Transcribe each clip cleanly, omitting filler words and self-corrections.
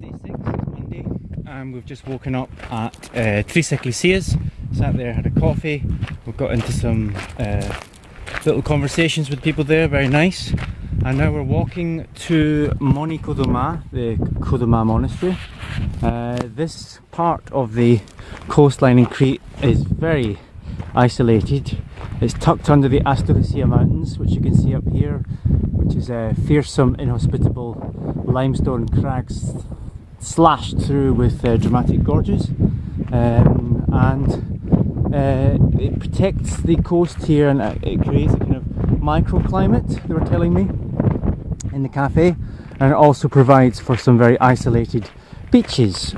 Day 6, it's Monday, and we've just woken up at Tres Ecclesias, sat there, had a coffee, we've got into some little conversations with people there, very nice, and now we're walking to Moni Kodoma, the Kodoma monastery. This part of the coastline in Crete is very isolated. It's tucked under the Astoria Mountains, which you can see up here, which is fearsome, inhospitable limestone crags slashed through with dramatic gorges, and it protects the coast here, and it creates a kind of microclimate, they were telling me in the cafe, and it also provides for some very isolated beaches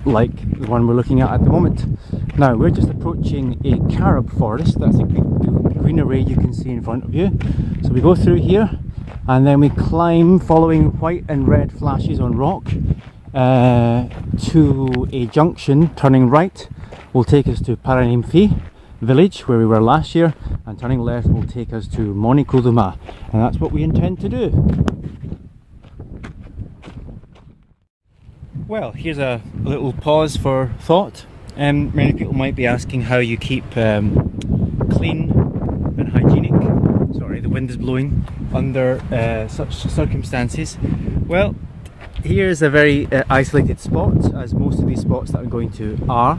like the one we're looking at the moment. Now we're just approaching a carob forest. That's a green array you can see in front of you. So we go through here and then we climb, following white and red flashes on rock, to a junction. Turning right will take us to Paranimfi village where we were last year, and turning left will take us to Moni Kodoma, and that's what we intend to do. Well, here's a little pause for thought. Many people might be asking how you keep clean and hygienic. Sorry, the wind is blowing under such circumstances. Well, here's a very isolated spot, as most of these spots that I'm going to are.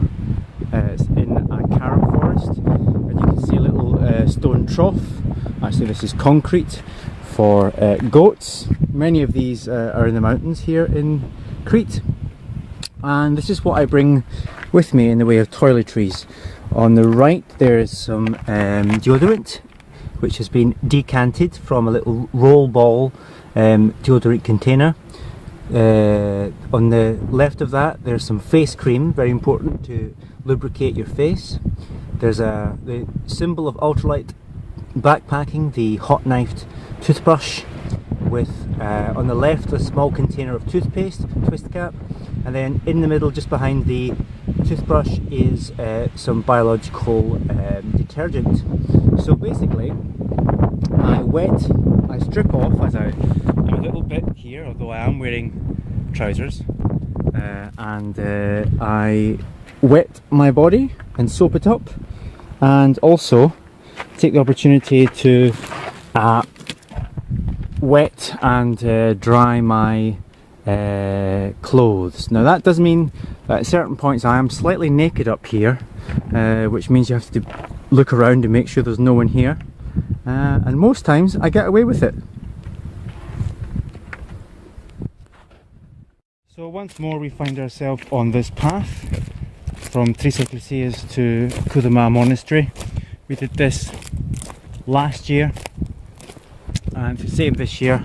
It's in a carob forest, and you can see a little stone trough. Actually, this is concrete for goats. Many of these are in the mountains here in Crete, and this is what I bring with me in the way of toiletries. On the right there is some deodorant, which has been decanted from a little roll ball deodorant container. On the left of that there's some face cream, very important to lubricate your face. There's the symbol of ultralight backpacking, the hot knifed toothbrush, with on the left a small container of toothpaste, twist cap, and then in the middle just behind the toothbrush is some biological detergent. So basically I strip off, as I'm a little bit here, although I am wearing trousers, and I wet my body and soap it up, and also take the opportunity to wet and dry my clothes. Now that does mean that at certain points I am slightly naked up here, which means you have to look around and make sure there's no one here, and most times I get away with it. So once more we find ourselves on this path from Tres Ecclesias to Kodoma Monastery. We did this last year and the same this year.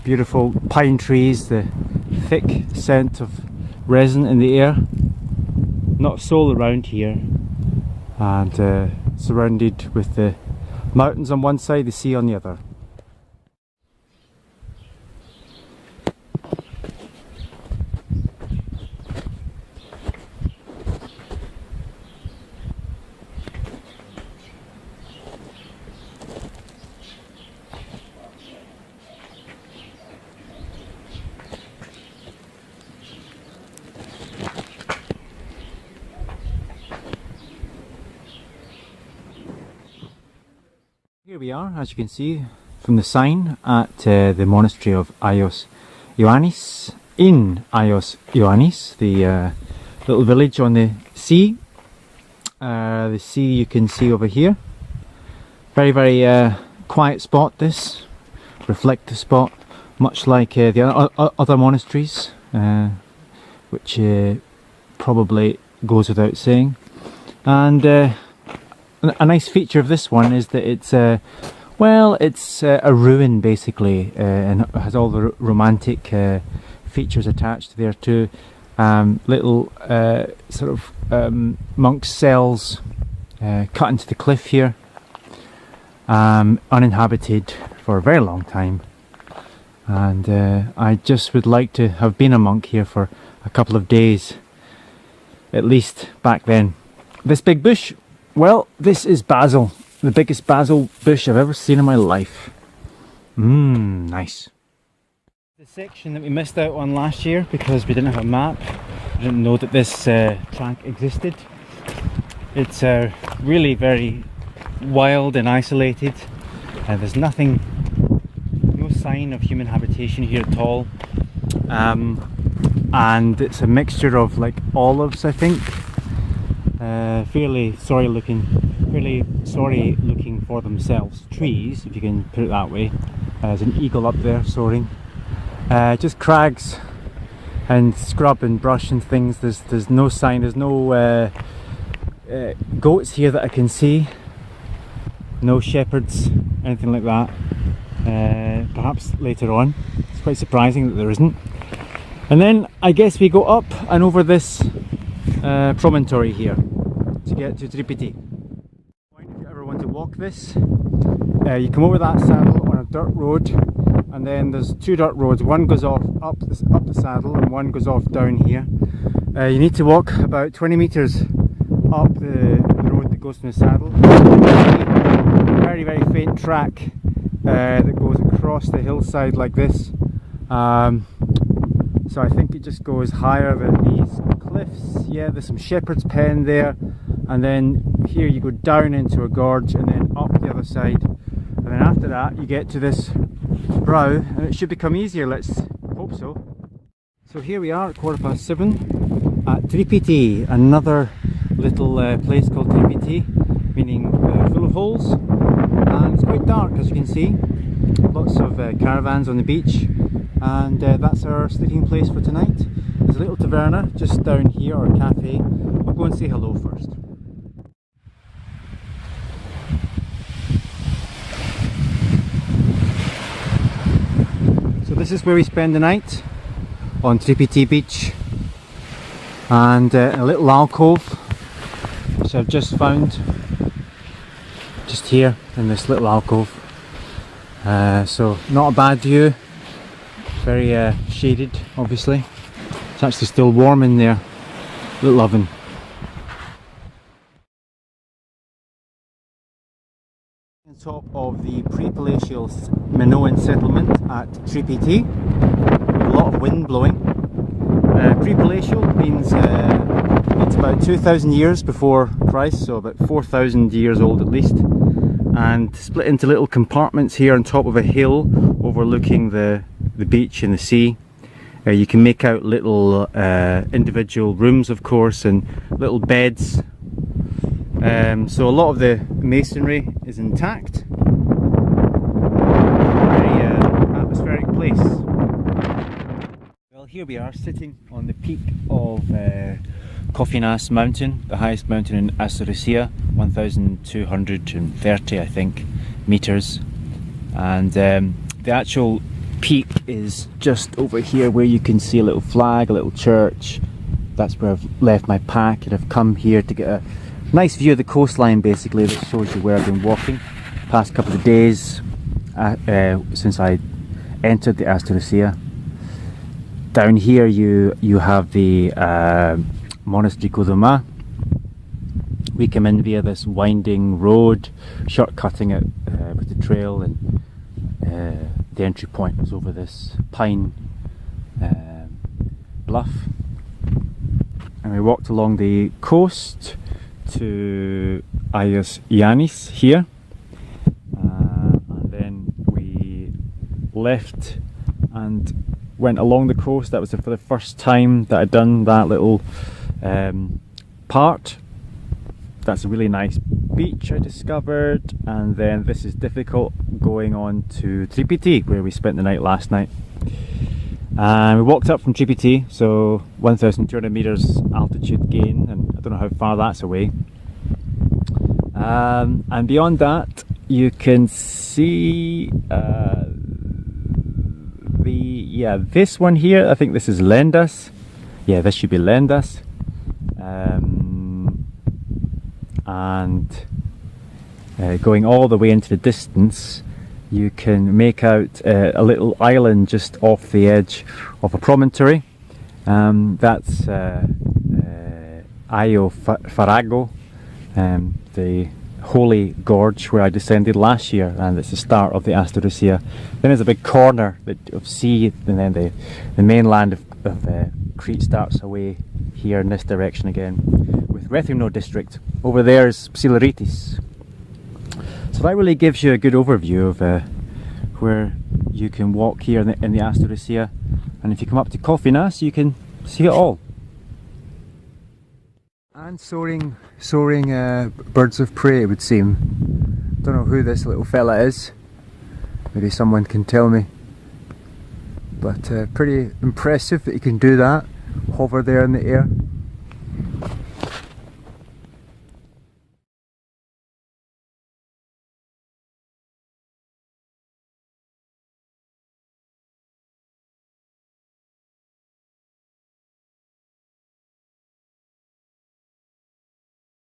Beautiful pine trees, the thick scent of resin in the air, not a soul around here, and surrounded with the mountains on one side, the sea on the other. Here we are, as you can see from the sign, at the monastery of Ios Ioannis, in Ios Ioannis, the little village on the sea. The sea you can see over here. Very, very quiet spot, this reflective spot, much like the other monasteries, which probably goes without saying. And a nice feature of this one is that it's it's a ruin basically, and it has all the romantic features attached there too. Little sort of monks' cells cut into the cliff here, uninhabited for a very long time, and I just would like to have been a monk here for a couple of days at least back then. This big bush, well, this is basil, the biggest basil bush I've ever seen in my life. Nice. The section that we missed out on last year because we didn't have a map. We didn't know that this track existed. It's really very wild and isolated. There's no sign of human habitation here at all. And it's a mixture of like olives, I think. Fairly sorry looking for themselves. Trees, if you can put it that way. There's an eagle up there soaring. Just crags and scrub and brush and things. There's no sign, there's no goats here that I can see. No shepherds, anything like that. Perhaps later on. It's quite surprising that there isn't. And then I guess we go up and over this promontory here to get to Tripiti. If you ever want to walk this, you come over that saddle on a dirt road, and then there's two dirt roads. One goes off up the saddle and one goes off down here. You need to walk about 20 meters up the road that goes from the saddle. Very, very faint track that goes across the hillside like this. So I think it just goes higher than these cliffs. Yeah, there's some shepherd's pen there, and then here you go down into a gorge and then up the other side, and then after that you get to this brow and it should become easier, let's hope so. So here we are at 7:15 at Tripiti, another little place called Tripiti, meaning full of holes, and it's quite dark as you can see. Lots of caravans on the beach, and that's our sleeping place for tonight. There's a little taverna just down here, or a cafe. We'll go and say hello first. So this is where we spend the night, on Tripiti beach, and a little alcove which I've just found just here in this little alcove. So not a bad view, very shaded obviously. It's actually still warm in there, little oven. On top of the pre-palatial Minoan settlement at Tripiti, a lot of wind blowing. Pre-palatial means it's about 2,000 years before Christ, so about 4,000 years old at least, and split into little compartments here on top of a hill overlooking the beach and the sea. You can make out little individual rooms, of course, and little beds. So a lot of the masonry is intact. Very atmospheric place. Well, here we are sitting on the peak of Kofinas mountain, the highest mountain in Asturias, 1,230 I think meters, and the actual peak is just over here where you can see a little flag, a little church. That's where I've left my pack, and I've come here to get a nice view of the coastline basically, that shows you where I've been walking past couple of days since I entered the Asturias. Down here you have the Monastery Kuduma. We come in via this winding road, shortcutting it with the trail, and the entry point was over this pine bluff, and we walked along the coast to Ayas Yanis here, and then we left and went along the coast. That was for the first time that I'd done that little part. That's a really nice beach I discovered, and then this is difficult going on to Tripiti where we spent the night last night. And we walked up from Tripiti, so 1,200 meters altitude gain, and I don't know how far that's away. And beyond that you can see this one here. I think this is Lentas. Yeah, this should be Lentas. And going all the way into the distance, you can make out a little island just off the edge of a promontory. That's Ayo Farago, the Holy Gorge where I descended last year, and it's the start of the Astudillo. Then there's a big corner of sea, and then the mainland of Crete starts away here in this direction again, with Rethymno district. Over there is Psiloritis. So that really gives you a good overview of where you can walk here in the Astudillo, and if you come up to Kofinas you can see it all. And soaring birds of prey, it would seem. Don't know who this little fella is. Maybe someone can tell me. But pretty impressive that you can do that. Hover there in the air.